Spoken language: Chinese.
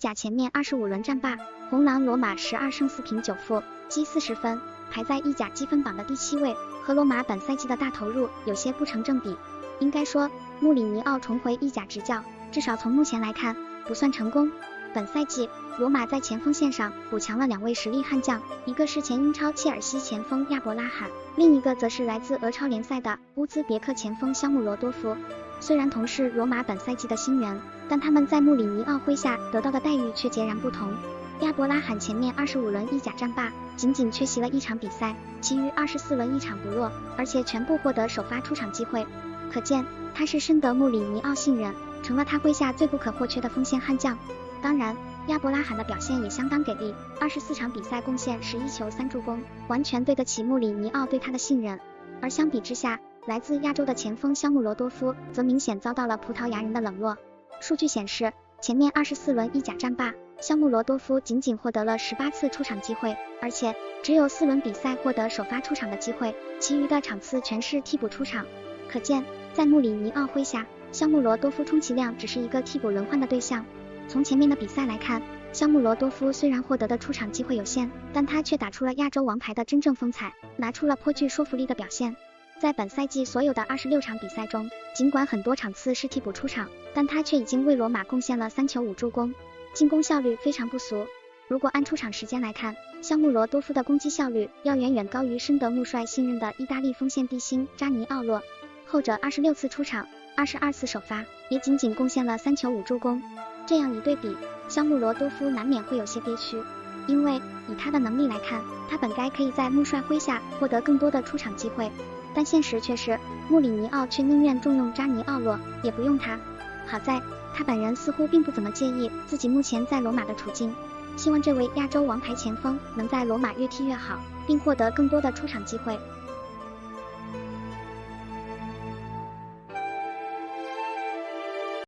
甲前面25轮战罢，红狼罗马12胜4平9负，积40分，排在意甲积分榜的第7位，和罗马本赛季的大投入有些不成正比。应该说，穆里尼奥重回意甲执教，至少从目前来看，不算成功。本赛季，罗马在前锋线上补强了2位实力悍将，一个是前英超切尔西前锋亚伯拉罕，另一个则是来自俄超联赛的乌兹别克前锋肖穆罗多夫。虽然同是罗马本赛季的新援，但他们在穆里尼奥麾下得到的待遇却截然不同。亚伯拉罕前面25轮意甲战罢，仅仅缺席了1场比赛，其余24轮一场不落，而且全部获得首发出场机会，可见他是深得穆里尼奥信任，成了他麾下最不可或缺的锋线悍将。当然，亚伯拉罕的表现也相当给力，24场比赛贡献11球3助攻，完全对得起穆里尼奥对他的信任。而相比之下，来自亚洲的前锋肖穆罗多夫则明显遭到了葡萄牙人的冷落。数据显示，前面24轮意甲战罢，肖穆罗多夫仅仅获得了18次出场机会，而且只有4轮比赛获得首发出场的机会，其余的场次全是替补出场。可见，在穆里尼奥麾下，肖穆罗多夫充其量只是一个替补轮换的对象。从前面的比赛来看，肖穆罗多夫虽然获得的出场机会有限，但他却打出了亚洲王牌的真正风采，拿出了颇具说服力的表现。在本赛季所有的26场比赛中，尽管很多场次是替补出场，但他却已经为罗马贡献了3球5助攻，进攻效率非常不俗。如果按出场时间来看，肖穆罗多夫的攻击效率要远远高于深得穆帅信任的意大利锋线帝星扎尼奥洛，后者26次出场，22次首发，也仅仅贡献了3球5助攻。这样一对比，肖穆罗多夫难免会有些憋屈，因为以他的能力来看，他本该可以在穆帅麾下获得更多的出场机会，但现实却是穆里尼奥却宁愿重用扎尼奥洛，也不用他。好在他本人似乎并不怎么介意自己目前在罗马的处境，希望这位亚洲王牌前锋能在罗马越踢越好，并获得更多的出场机会。